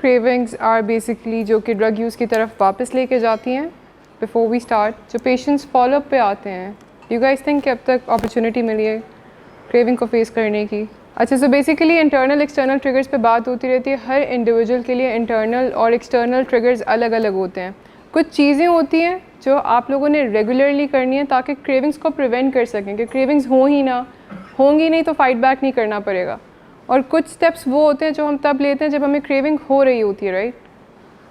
Cravings are basically जो कि drug use की तरफ वापस लेके जाती हैं। बिफोर वी स्टार्ट, जो पेशेंट्स फॉलोअप पे आते हैं, यू गाइस थिंक कि अब तक अपॉर्चुनिटी मिली है क्रेविंग को फेस करने की? अच्छा, so basically internal external triggers पे बात होती रहती है। हर इंडिविजुअल के लिए इंटरनल और एक्सटर्नल ट्रिगर्स अलग अलग होते हैं। कुछ चीज़ें होती हैं जो आप लोगों ने रेगुलरली करनी है ताकि क्रेविंग्स को प्रिवेंट कर सकें कि क्रेविंग्स होंगी नहीं तो फाइट बैक नहीं करना पड़ेगा। और कुछ स्टेप्स वो होते हैं जो हम तब लेते हैं जब हमें क्रेविंग हो रही होती है, राइट?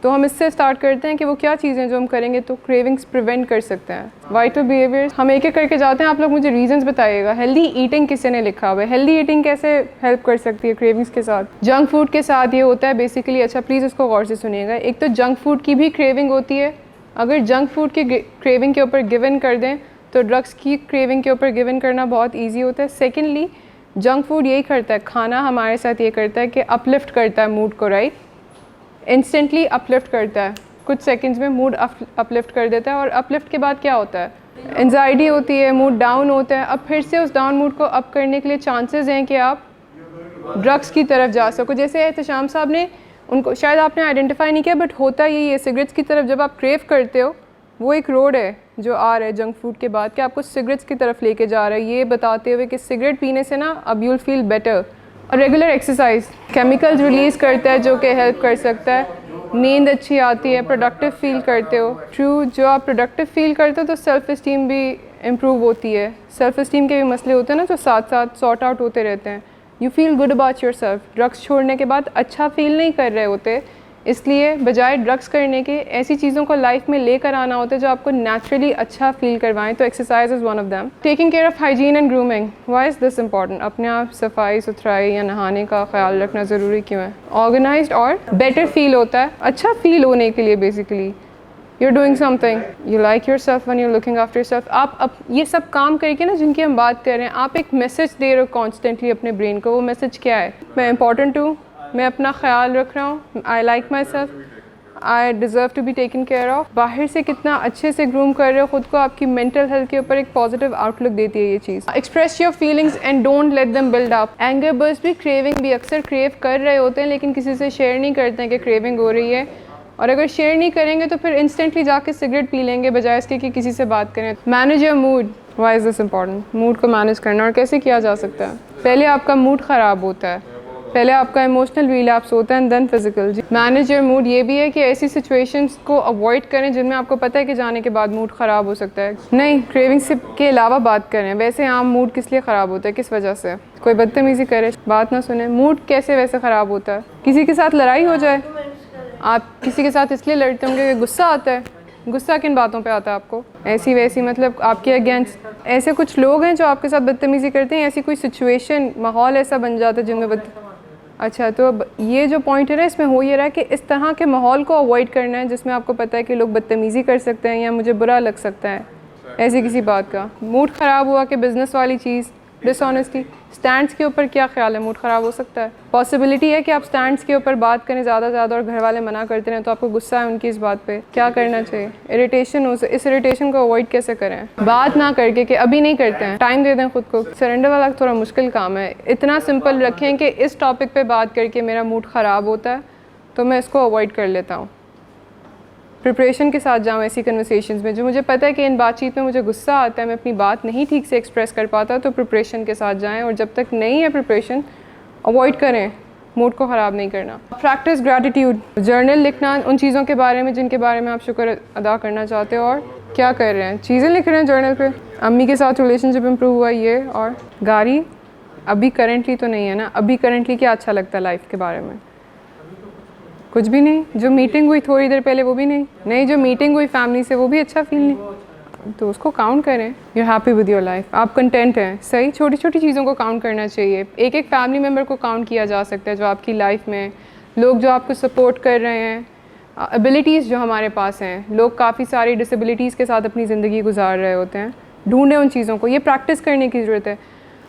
तो हम इससे स्टार्ट करते हैं कि वो क्या चीज़ें जो हम करेंगे तो क्रेविंग्स प्रिवेंट कर सकते हैं। वाइटल बिहेवियर्स हम एक एक करके जाते हैं। आप लोग मुझे रीजंस बताइएगा। हेल्दी ईटिंग किसी ने लिखा हुआ है, हेल्दी ईटिंग कैसे हेल्प कर सकती है क्रेविंग्स के साथ? जंक फूड के साथ ये होता है बेसिकली। अच्छा प्लीज़ इसको गौर से सुनिएगा। एक तो जंक फूड की भी क्रेविंग होती है। अगर जंक फूड की क्रेविंग के ऊपर गिवन कर दें तो ड्रग्स की क्रेविंग के ऊपर गिवन करना बहुत ईजी होता है। सेकेंडली, जंक फूड यही करता है, खाना हमारे साथ ये करता है कि अपलिफ्ट करता है मूड को, राइट? इंस्टेंटली अपलिफ्ट करता है, कुछ सेकंड्स में मूड अपलिफ्ट कर देता है। और अपलिफ्ट के बाद क्या होता है? एंजाइटी होती है, मूड डाउन होता है। अब फिर से उस डाउन मूड को अप करने के लिए चांसेस हैं कि आप ड्रग्स की तरफ जा सको। जैसे एहतशाम साहब ने, उनको शायद आपने आइडेंटिफाई नहीं किया, बट होता यही है। सिगरेट्स की तरफ जब आप क्रेव करते हो, वो एक रोड है जो आ रहा है जंक फूड के बाद कि आपको सिगरेट्स की तरफ लेके जा रहा है, ये बताते हुए कि सिगरेट पीने से ना अब यूल फील बेटर। और रेगुलर एक्सरसाइज केमिकल्स रिलीज़ करता है जो कि हेल्प कर सकता है। नींद अच्छी आती है, प्रोडक्टिव फील करते हो। ट्रू, जो आप प्रोडक्टिव फील करते हो तो सेल्फ इस्टीम भी इम्प्रूव होती है। सेल्फ इस्टीम के भी मसले होते हैं ना जो साथ साथ सॉर्ट आउट होते रहते हैं। You feel good about your self. Drugs छोड़ने के बाद अच्छा फील नहीं कर रहे होते, इसलिए बजाय ड्रग्स करने के ऐसी चीज़ों को लाइफ में लेकर आना होता है जो आपको नेचुरली अच्छा फील करवाएं। तो exercise is one of them. Taking care of hygiene and grooming, why is this important? अपने आप सफाई सुथराई या नहाने का ख्याल रखना ज़रूरी क्यों है? ऑर्गेनाइज्ड और बेटर फील होता है, अच्छा फील होने के लिए। Basically you're doing something, you like yourself when you're looking after yourself। आप अब ये सब काम करके ना जिनकी हम बात कर रहे हैं, आप एक मैसेज दे रहे हो कॉन्स्टेंटली अपने ब्रेन को। वो मैसेज क्या है? मैं इंपॉर्टेंट हूँ, मैं अपना ख्याल रख रहा हूँ, I like myself, I deserve to be taken care of. बाहर से कितना अच्छे से ग्रूम कर रहे हो ख़ुद को, आपकी मेंटल हेल्थ के ऊपर एक पॉजिटिव आउटलुक देती है ये चीज़। Express your feelings and don't let them build up. Anger burst भी, क्रेविंग भी, अक्सर क्रेव कर रहे होते हैं लेकिन किसी से शेयर नहीं करते हैं कि क्रेविंग हो रही है। और अगर शेयर नहीं करेंगे तो फिर इंस्टेंटली जाके सिगरेट पी लेंगे बजाय इसके कि किसी से बात करें। Manage your mood, why is this important? Mood को मैनेज करना और कैसे किया जा सकता है? पहले आपका मूड ख़राब होता है, पहले आपका इमोशनल रिलैप्स होता है and then physical. Manage your mood ये भी है कि ऐसी सिचुएशंस को अवॉइड करें जिनमें आपको पता है कि जाने के बाद मूड ख़राब हो सकता है। नहीं, क्रेविंग्स के अलावा बात करें। वैसे आम मूड किस लिए ख़राब होता है, किस वजह से? कोई बदतमीज़ी करे, बात ना सुने, मूड कैसे वैसे ख़राब होता है? किसी के साथ लड़ाई हो जाए, आप किसी के साथ इसलिए लड़ते होंगे कि गुस्सा आता है। गुस्सा किन बातों पे आता है आपको? ऐसी वैसी, मतलब आपके अगेंस्ट ऐसे कुछ लोग हैं जो आपके साथ बदतमीज़ी करते हैं, ऐसी कोई सिचुएशन, माहौल ऐसा बन जाता है जिनमें अच्छा, तो अब ये जो पॉइंट है ना, इसमें हो ये रहा है कि इस तरह के माहौल को अवॉइड करना है जिसमें आपको पता है कि लोग बदतमीज़ी कर सकते हैं या मुझे बुरा लग सकता है ऐसी किसी बात का। मूड ख़राब हुआ कि बिज़नेस वाली चीज़, डिसऑनेस्टी, स्टैंड्स के ऊपर क्या ख्याल है? मूड ख़राब हो सकता है। पॉसिबिलिटी है कि आप स्टैंड्स के ऊपर बात करें ज़्यादा और घर वाले मना करते रहें तो आपको गुस्सा है उनकी इस बात पे, क्या करना चाहिए? इरिटेशन हो, इस इरिटेशन को अवॉइड कैसे करें? बात ना करके कि अभी नहीं करते हैं, टाइम दे दें खुद को। सरेंडर वाला थोड़ा मुश्किल काम है। इतना सिंपल रखें कि इस टॉपिक पर बात करके मेरा मूड ख़राब होता है तो मैं इसको अवॉइड कर लेता हूँ। प्रिपरेशन के साथ जाऊँ ऐसी कन्वर्सेशंस में जो मुझे पता है कि इन बातचीत में मुझे गुस्सा आता है, मैं अपनी बात नहीं ठीक से एक्सप्रेस कर पाता, तो प्रिपरेशन के साथ जाएं। और जब तक नहीं है प्रिपरेशन, अवॉइड करें, मूड को ख़राब नहीं करना। प्रैक्टिस ग्रैटिट्यूड, जर्नल लिखना उन चीज़ों के बारे में जिनके बारे में आप शुक्र अदा करना चाहते हो और क्या कर रहे हैं, चीज़ें लिख रहे हैं जर्नल पे। अम्मी के साथ रिलेशनशिप इम्प्रूव हुआ ये, और गाड़ी अभी करेंटली तो नहीं है ना, अभी करेंटली क्या अच्छा लगता है लाइफ के बारे में? कुछ भी नहीं। जो मीटिंग हुई थोड़ी देर पहले वो भी नहीं, जो मीटिंग हुई फैमिली से वो भी अच्छा फील नहीं, तो उसको काउंट करें। You happy with your life, आप कंटेंट हैं, सही। छोटी छोटी चीज़ों को काउंट करना चाहिए। एक एक फैमिली मेम्बर को काउंट किया जा सकता है जो आपकी लाइफ में, लोग जो आपको सपोर्ट कर रहे हैं, एबिलिटीज़ जो हमारे पास हैं। लोग काफ़ी सारी डिसेबिलिटीज़ के साथ अपनी ज़िंदगी गुजार रहे होते हैं, ढूंढें उन चीज़ों को। ये प्रैक्टिस करने की ज़रूरत है।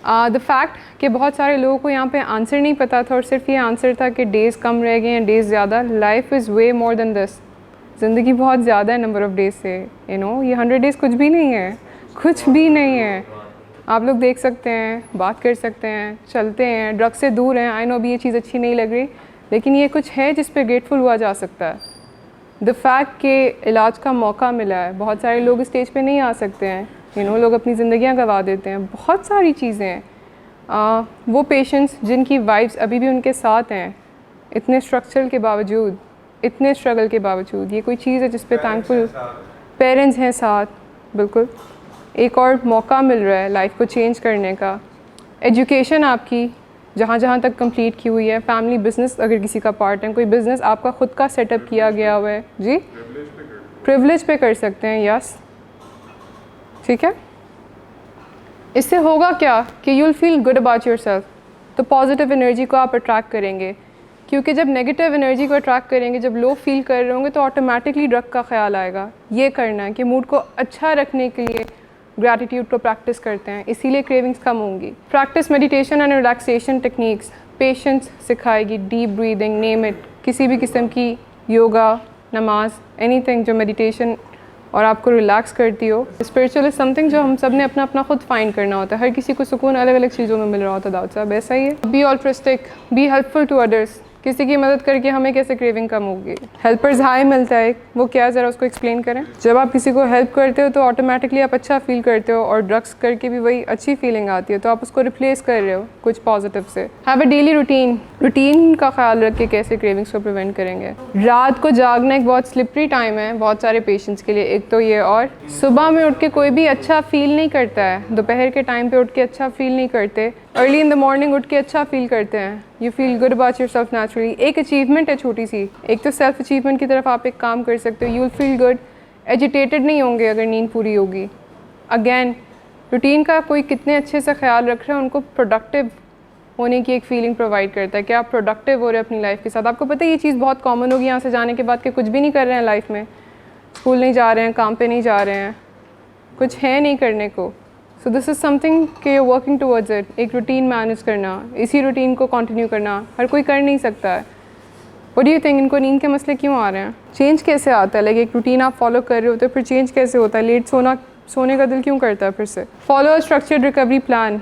द फैक्ट कि बहुत सारे लोगों को यहाँ पे आंसर नहीं पता था और सिर्फ ये आंसर था कि डेज़ कम रह गए हैं, डेज़ ज़्यादा। Life is way more than this. ज़िंदगी बहुत ज़्यादा है नंबर ऑफ़ डेज़ से। यू नो, ये 100 डेज़ कुछ भी नहीं है, कुछ भी नहीं है। आप लोग देख सकते हैं, बात कर सकते हैं, चलते हैं, ड्रग से दूर हैं। आई नो अभी ये चीज़ अच्छी नहीं लग रही, लेकिन ये कुछ है जिस पे ग्रेटफुल हुआ जा सकता है। द फैक्ट कि इलाज का मौका मिला है, बहुत सारे लोग इस स्टेज पे नहीं आ सकते हैं, लोग अपनी ज़िंदगियां गंवा देते हैं, बहुत सारी चीज़ें हैं। वो पेशेंट्स जिनकी वाइफ्स अभी भी उनके साथ हैं, इतने स्ट्रक्चर के बावजूद, इतने स्ट्रगल के बावजूद, ये कोई चीज़ है जिस पे थैंकफुल। पेरेंट्स हैं साथ, बिल्कुल एक और मौका मिल रहा है लाइफ को चेंज करने का। एजुकेशन आपकी जहाँ जहाँ तक कंप्लीट की हुई है, फैमिली बिजनेस अगर किसी का पार्ट है, कोई बिज़नेस आपका ख़ुद का सेटअप किया गया हुआ है, जी प्रिविलेज पे कर सकते हैं, यस, ठीक है। इससे होगा क्या कि you will feel good about yourself, तो पॉजिटिव एनर्जी को आप अट्रैक्ट करेंगे, क्योंकि जब नेगेटिव एनर्जी को अट्रैक्ट करेंगे, जब लो फील कर रहे होंगे, तो ऑटोमेटिकली ड्रग का ख्याल आएगा। ये करना है कि मूड को अच्छा रखने के लिए ग्रैटिट्यूड को प्रैक्टिस करते हैं, इसीलिए क्रेविंग्स कम होंगी। Practice meditation and relaxation techniques, patience सिखाएगी, डीप ब्रीदिंग, नेम इट, किसी भी किस्म की योगा, नमाज, एनीथिंग जो मेडिटेशन और आपको रिलैक्स करती हो। स्पिरिचुअल इज समथिंग जो हम सब ने अपना अपना खुद फाइंड करना होता है, हर किसी को सुकून अलग अलग चीज़ों में मिल रहा होता है। दाऊद साहब ऐसा ही है। Be altruistic, be helpful to others, किसी की मदद करके हमें कैसे क्रेविंग कम होगी। हेल्पर्स हाई मिलता है, वो क्या, ज़रा उसको एक्सप्लेन करें। जब आप किसी को हेल्प करते हो तो ऑटोमेटिकली आप अच्छा फील करते हो, और ड्रग्स करके भी वही अच्छी फीलिंग आती है, तो आप उसको रिप्लेस कर रहे हो कुछ पॉजिटिव से। Have a daily routine, routine का ख्याल रख के कैसे क्रेविंग्स को प्रिवेंट करेंगे। रात को जागना एक बहुत स्लिपरी टाइम है बहुत सारे पेशेंट्स के लिए, एक तो ये, और सुबह में उठ के कोई भी अच्छा फील नहीं करता है, दोपहर के टाइम पे उठ के अच्छा फील नहीं करते, अर्ली इन द मॉर्निंग उठ के अच्छा फील करते हैं। You feel good about yourself naturally. एक अचीवमेंट है छोटी सी, एक तो सेल्फ अचीवमेंट की तरफ आप एक काम कर सकते हो। You will feel good, agitated नहीं होंगे अगर नींद पूरी होगी। अगेन रूटीन का कोई कितने अच्छे से ख्याल रख रहे हैं, उनको प्रोडक्टिव होने की एक फीलिंग प्रोवाइड करता है कि आप प्रोडक्टिव हो रहे हैं अपनी लाइफ के साथ। आपको पता है ये चीज़ बहुत कॉमन होगी यहाँ से जाने के बाद कि कुछ भी नहीं कर रहे हैं लाइफ में, स्कूल नहीं जा रहे हैं, काम पे नहीं जा रहे हैं, कुछ है नहीं करने को। सो दिस इज़ समथिंग कि वर्किंग टुवर्ड्स इट, एक रूटीन मैनेज करना, इसी रूटीन को कंटिन्यू करना हर कोई कर नहीं सकता है। व्हाट डू यू थिंक, इनको नींद के मसले क्यों आ रहे हैं? चेंज कैसे आता है? लाइक एक रूटीन आप फॉलो कर रहे होते हो, फिर चेंज कैसे होता है? लेट सोने का दिल क्यों करता है फिर से? Follow structured recovery plan,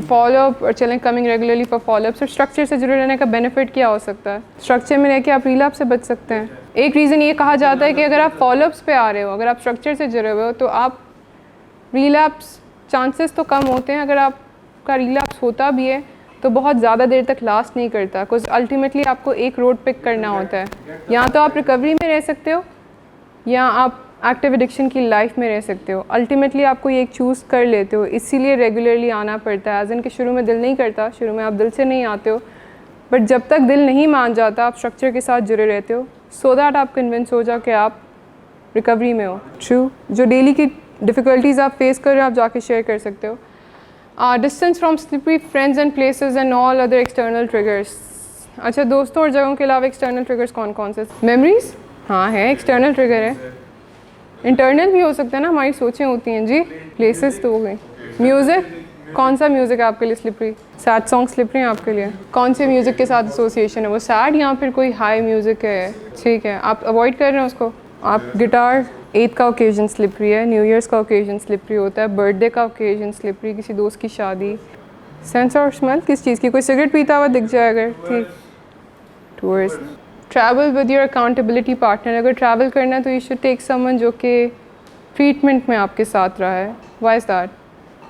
follow up और चलें coming regularly for follow up. So structure से जुड़े रहने का बेनिफिट क्या हो सकता है? स्ट्रक्चर में रह के आप रिलैप्स से बच सकते हैं। एक रीज़न ये कहा जाता है कि अगर आप फॉलोअप्स पे आ रहे हो, अगर आप स्ट्रक्चर से जुड़े हुए हो, तो आप रिलैप्स चांसेस तो कम होते हैं। अगर आपका रिलैप्स होता भी है तो बहुत ज़्यादा देर तक लास्ट नहीं करता, बिकॉज अल्टीमेटली आपको एक रोड पिक करना होता है। या तो आप रिकवरी में रह सकते हो या आप एक्टिव एडिक्शन की लाइफ में रह सकते हो। अल्टीमेटली आपको ये एक चूज़ कर लेते हो, इसीलिए रेगुलरली आना पड़ता है। एज इन के शुरू में दिल नहीं करता, शुरू में आप दिल से नहीं आते हो, बट जब तक दिल नहीं मान जाता आप स्ट्रक्चर के साथ जुड़े रहते हो, सो दैट आप कन्विंस हो जाओ कि आप रिकवरी में हो। ट्रू, जो डेली की डिफ़िकल्टीज़ आप फेस कर रहे हो आप जाके शेयर कर सकते हो। Distance from slippery friends and places and all other external triggers. अच्छा, दोस्तों और जगहों के अलावा एक्सटर्नल ट्रिगर्स कौन कौन से? मेमोरीज, हाँ है, एक्सटर्नल ट्रिगर है। इंटरनल भी हो सकता है ना, हमारी सोचें होती हैं जी। प्लेसेस तो हो गई। म्यूज़िक, कौन सा म्यूज़िक है आपके लिए स्लिपरी? सैड सॉन्ग स्लिपरी हैं आपके लिए? कौन से म्यूज़िक के साथ एसोसिएशन है, वो सैड या फिर कोई हाई म्यूज़िक है? ठीक है, आप अवॉइड कर रहे हैं उसको। आप गिटार, ईद का ओकेजन स्लिपरी है, न्यू ईयर्स का ओकेजन स्लिपरी होता है, बर्थडे का ओकेजन स्लिपरी, किसी दोस्त की शादी। सेंस और स्मेल किस चीज़ की? कोई सिगरेट पीता हुआ दिख जाए अगर, ठीक। Tours, travel with your accountability partner, अगर ट्रैवल करना है तो यू शुड टेक समवन जो कि ट्रीटमेंट में आपके साथ रहा है। Why is that?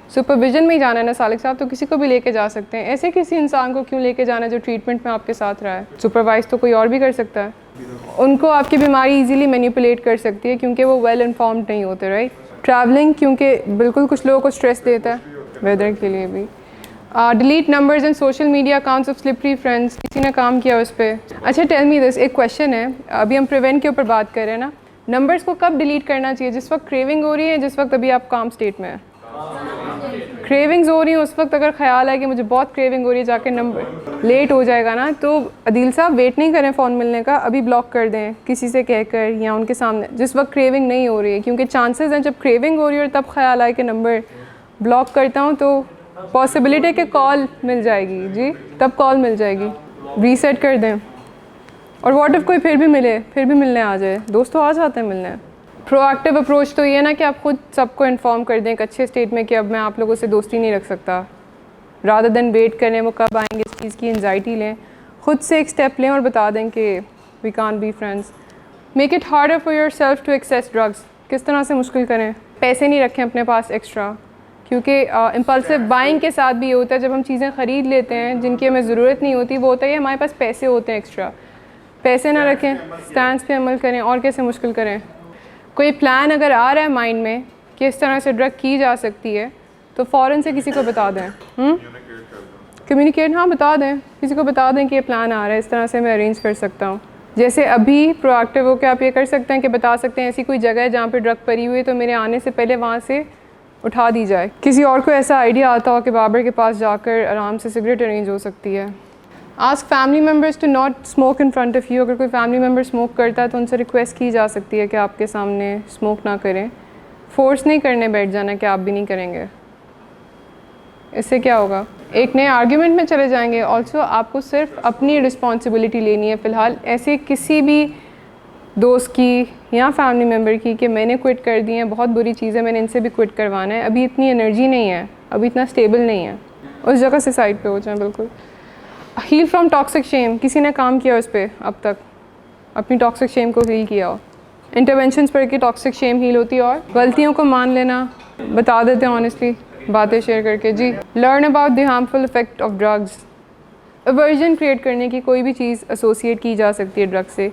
सुपरविजन में ही जाना है ना सालिक साहब, तो किसी को भी लेके जा सकते हैं। ऐसे किसी इंसान को क्यों लेके जाना है जो ट्रीटमेंट में आपके साथ रहा है? सुपरवाइज तो कोई और भी कर सकता है। उनको आपकी बीमारी इजीली मैनिपुलेट कर सकती है क्योंकि वो वेल इन्फॉर्म्ड नहीं होते, राइट। ट्रैवलिंग क्योंकि बिल्कुल कुछ लोगों को स्ट्रेस देता है, वेदर के लिए भी। Delete numbers and social media accounts of slippery friends, किसी ने काम किया उस पर? अच्छा, टेल मी दिस, एक क्वेश्चन है, अभी हम प्रिवेंट के ऊपर बात कर रहे हैं ना, नंबर्स को कब डिलीट करना चाहिए? जिस वक्त क्रेविंग हो रही है, जिस वक्त अभी आप काम स्टेट में है। क्रेविंग्स हो रही है उस वक्त अगर ख्याल है कि मुझे बहुत क्रेविंग हो रही है, जाके नंबर लेट हो जाएगा ना, तो अदील साहब वेट नहीं करें फ़ोन मिलने का, अभी ब्लॉक कर दें किसी से कहकर या उनके सामने, जिस वक्त क्रेविंग नहीं हो रही है। क्योंकि चांसेस हैं जब क्रेविंग हो रही है और तब ख्याल आए कि नंबर ब्लॉक करता हूँ, तो पॉसिबिलिटी है कि कॉल मिल जाएगी जी, तब कॉल मिल जाएगी, रीसेट कर दें। और व्हाट इफ़ कोई फिर भी मिले, फिर भी मिलने आ जाए, दोस्त तो आ जाते हैं मिलने। प्रोएक्टिव अप्रोच तो ये ना कि आप खुद सबको इन्फॉर्म कर दें एक अच्छे स्टेट में कि अब मैं आप लोगों से दोस्ती नहीं रख सकता, रादर देन वेट करें वो कब आएंगे, इस चीज़ की एंजाइटी लें, खुद से एक स्टेप लें और बता दें कि we can't be friends. Make it harder for yourself to access drugs. किस तरह से मुश्किल करें? पैसे नहीं रखें अपने पास एक्स्ट्रा, क्योंकि इम्पल्सिव बाइंग के साथ भी ये होता है, जब हम चीज़ें ख़रीद लेते हैं जिनकी हमें ज़रूरत नहीं होती, वो होता है हमारे पास पैसे होते हैं एक्स्ट्रा। पैसे ना रखें, स्टैंड्स पे अमल करें। और कैसे मुश्किल करें? कोई प्लान अगर आ रहा है माइंड में कि इस तरह से ड्रग की जा सकती है, तो फ़ौरन से किसी को बता दें। कम्युनिकेट, हाँ बता दें, किसी को बता दें कि ये प्लान आ रहा है, इस तरह से मैं अरेंज कर सकता हूँ। जैसे अभी प्रोएक्टिव होकर आप ये कर सकते हैं कि बता सकते हैं ऐसी कोई जगह है जहाँ पे ड्रग पड़ी हुई है, तो मेरे आने से पहले वहाँ से उठा दी जाए। किसी और को ऐसा आइडिया आता हो कि बाबर के पास जाकर आराम से सिगरेट अरेंज हो सकती है। Ask family members to not smoke in front of you. अगर कोई फैमिली मेम्बर स्मोक करता है तो उनसे रिक्वेस्ट की जा सकती है कि आपके सामने स्मोक ना करें। फोर्स नहीं करने बैठ जाना कि आप भी नहीं करेंगे। इससे क्या होगा? एक नए आर्ग्यूमेंट में चले जाएंगे। ऑल्सो आपको सिर्फ अपनी रिस्पॉन्सिबिलिटी लेनी है फ़िलहाल। ऐसे किसी भी दोस्त की या फैमिली मेम्बर की कि मैंने क्विट कर दी है, बहुत बुरी चीज़ है, मैंने इनसे भी क्विट करवाना है, अभी इतनी एनर्जी नहीं है, अभी इतना स्टेबल नहीं है, उस जगह से साइड पे हो जाएं बिल्कुल। Heal from toxic shame. किसी ने काम किया उस पर अब तक, अपनी टॉक्सिक शेम को हील किया हो। इंटरवेंशंस पर कि टॉक्सिक शेम हील होती है। और गलतियों को मान लेना, बता देते हैं ऑनेस्टली, बातें शेयर करके। जी, learn about the harmful effect of drugs. Aversion create करने की कोई भी चीज़ एसोसिएट की जा सकती है ड्रग से,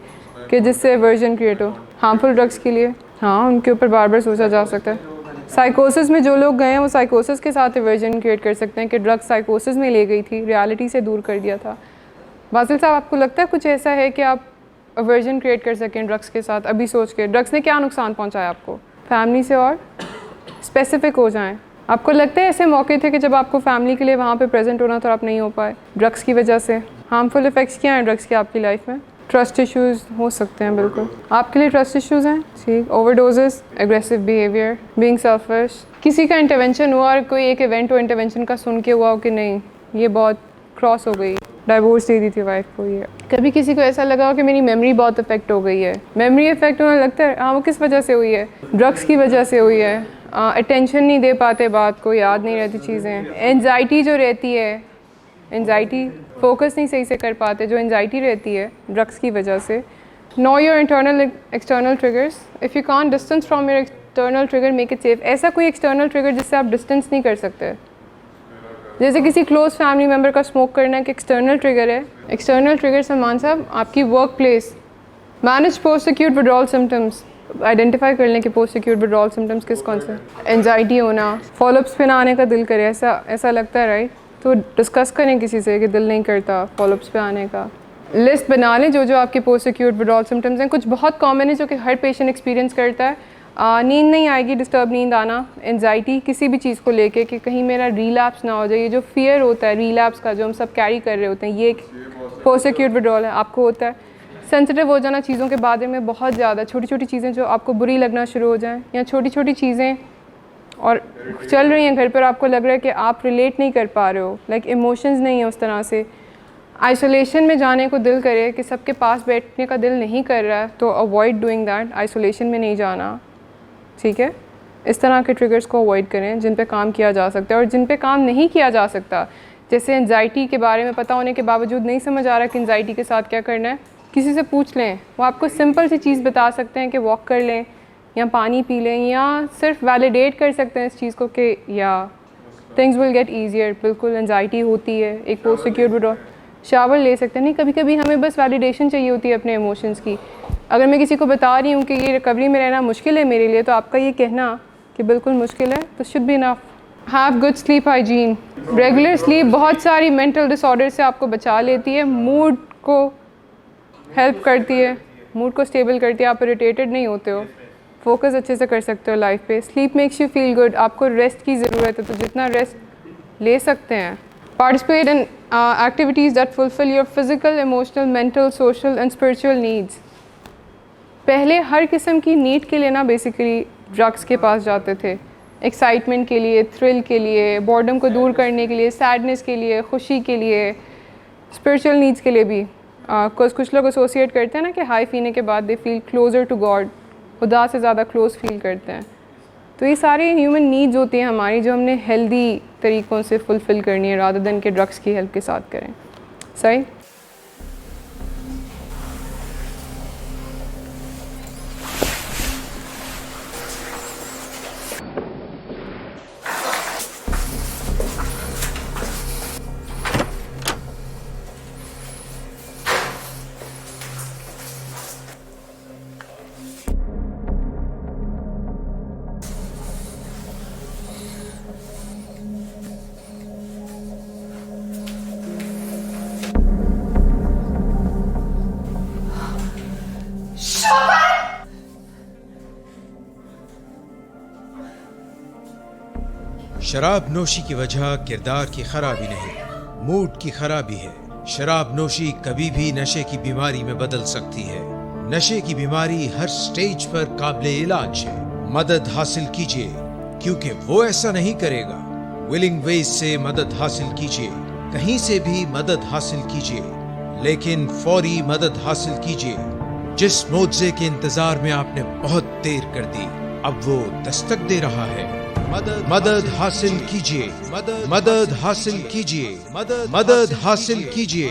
कि जिससे अवर्जन क्रिएट हो हार्मफुल ड्रग्स के लिए। हाँ, उनके ऊपर बार बार सोचा जा सकता है। साइकोसिस में जो लोग गए हैं वो साइकोसिस के साथ अवर्जन क्रिएट कर सकते हैं कि ड्रग साइकोसिस में ले गई थी, रियलिटी से दूर कर दिया था। बासिल साहब, आपको लगता है कुछ ऐसा है कि आप अवर्जन क्रिएट कर सकें ड्रग्स के साथ? अभी सोच के ड्रग्स ने क्या नुकसान पहुँचाया आपको? फैमिली से और स्पेसिफिक हो जाएँ। आपको लगता है ऐसे मौके थे कि जब आपको फैमिली के लिए वहाँ पे प्रेजेंट होना था और आप नहीं हो पाए ड्रग्स की वजह से? हार्मफुल इफ़ेक्ट्स क्या हैं ड्रग्स के आपकी लाइफ में? ट्रस्ट इश्यूज़ हो सकते हैं, बिल्कुल आपके लिए ट्रस्ट इश्यूज़ हैं। ठीक, ओवरडोजेस, एग्रेसिव बिहेवियर, बीइंग सेल्फिश। किसी का इंटरवेंशन हुआ और कोई एक इवेंट हो इंटरवेंशन का, सुन के हुआ हो कि नहीं ये बहुत क्रॉस हो गई, डाइवोर्स दे दी थी वाइफ को। ये कभी किसी को ऐसा लगा हो कि मेरी मेमोरी बहुत इफेक्ट हो गई है? मेमोरी इफेक्ट होने लगता है, हाँ, वो किस वजह से हुई है? ड्रग्स की वजह से हुई है। अटेंशन नहीं दे पाते बात को, याद नहीं रहती चीज़ें। एंजाइटी जो रहती है, एंजाइटी, फोकस नहीं सही से कर पाते, जो एंजाइटी रहती है ड्रग्स की वजह से। Know your internal external triggers. If you can't distance from your external trigger, make it safe. ऐसा कोई एक्सटर्नल ट्रिगर जिससे आप डिस्टेंस नहीं कर सकते। जैसे किसी क्लोज फैमिली मेम्बर का स्मोक करना एक एक्सटर्नल ट्रिगर है। एक्सटर्नल ट्रिगर सलमान साहब, आपकी work place. Manage post acute withdrawal symptoms. Identify कर लें कि पोस्ट एक्यूट विड्रॉल सिम्टम्स किस कौन से। एंजाइटी होना, फॉलोअप्स पे ना आने का दिल करे, ऐसा लगता है राइट, तो डिस्कस करें किसी से कि दिल नहीं करता फॉलोअप्स पे आने का। लिस्ट बना लें जो जो आपके पोस्ट एक्यूट विड्रॉल सिम्टम्स हैं। कुछ बहुत कॉमन है जो कि हर पेशेंट एक्सपीरियंस करता है। नींद नहीं आएगी, डिस्टर्ब नींद आना, एंजाइटी किसी भी चीज़ को लेके कि कहीं मेरा रीलैप्स ना हो जाए। ये जो फियर होता है रीलैप्स का, जो हम सब कैरी कर रहे होते हैं, ये पोस्ट एक्यूट विड्रॉल है, आपको होता है। सेंसिटिव हो जाना चीज़ों के बारे में बहुत ज़्यादा, छोटी छोटी चीज़ें जो आपको बुरी लगना शुरू हो जाएं, या छोटी छोटी चीज़ें और चल रही हैं घर पर, आपको लग रहा है कि आप रिलेट नहीं कर पा रहे हो, लाइक इमोशंस नहीं है उस तरह से। आइसोलेशन में जाने को दिल करे कि सबके पास बैठने का दिल नहीं कर रहा है, तो अवॉइड डूइंग दैट, आइसोलेशन में नहीं जाना। ठीक है, इस तरह के ट्रिगर्स को अवॉइड करें जिन पे काम किया जा सकता है। और जिन पे काम नहीं किया जा सकता, जैसे एंजाइटी के बारे में पता होने के बावजूद नहीं समझ आ रहा कि एंजाइटी के साथ क्या करना है, किसी से पूछ लें, वो आपको सिंपल सी चीज़ बता सकते हैं कि वॉक कर लें या पानी पी लें, या सिर्फ वैलिडेट कर सकते हैं इस चीज़ को कि या थिंग्स विल गेट ईजियर। बिल्कुल एंजाइटी होती है, एक पोस्ट एक्यूट विड्रॉल, शावर ले सकते हैं। नहीं, कभी कभी हमें बस वैलिडेशन चाहिए होती है अपने इमोशंस की। अगर मैं किसी को बता रही हूँ कि ये रिकवरी में रहना मुश्किल है मेरे लिए, तो आपका ये कहना कि बिल्कुल मुश्किल है तो should be enough. Have good sleep hygiene. Regular sleep बहुत सारी मेंटल डिसऑर्डर से आपको बचा लेती है, मूड को हेल्प करती है, मूड को स्टेबल करती है, आप इरिटेटेड नहीं होते हो, फोकस अच्छे से कर सकते हो लाइफ पे। Sleep makes you feel good. आपको रेस्ट की ज़रूरत है, तो जितना रेस्ट ले सकते हैं। Participate in activities that fulfil your physical, emotional, mental, social and spiritual needs. पहले हर किस्म की नीड के लिए ना बेसिकली ड्रग्स के पास जाते थे, एक्साइटमेंट के लिए, थ्रिल के लिए, बॉर्डम को दूर करने के लिए, सैडनेस के लिए, खुशी के लिए, स्पिरिचुअल नीड्स के लिए भी। कुछ लोग एसोसिएट करते हैं ना कि हाई पीने के बाद they feel closer to God, खुदा से ज़्यादा क्लोज फील करते हैं। तो ये सारी ह्यूमन नीड्स होती हैं हमारी, जो हमने हेल्दी तरीक़ों से फुलफ़िल करनी है, रादर देन के ड्रग्स की हेल्प के साथ करें। सही। शराब नोशी की वजह किरदार की खराबी नहीं, मूड की खराबी है। शराब नोशी कभी भी नशे की बीमारी में बदल सकती है। नशे की बीमारी हर स्टेज पर काबिले इलाज है। मदद हासिल कीजिए, क्योंकि वो ऐसा नहीं करेगा। विलिंग वेज से मदद हासिल कीजिए, कहीं से भी मदद हासिल कीजिए, लेकिन फौरी मदद हासिल कीजिए। जिस मुआवजे के इंतजार में आपने बहुत देर कर दी, अब वो दस्तक दे रहा है। मदद हासिल कीजिए, मदद हासिल कीजिए, मदद हासिल कीजिए।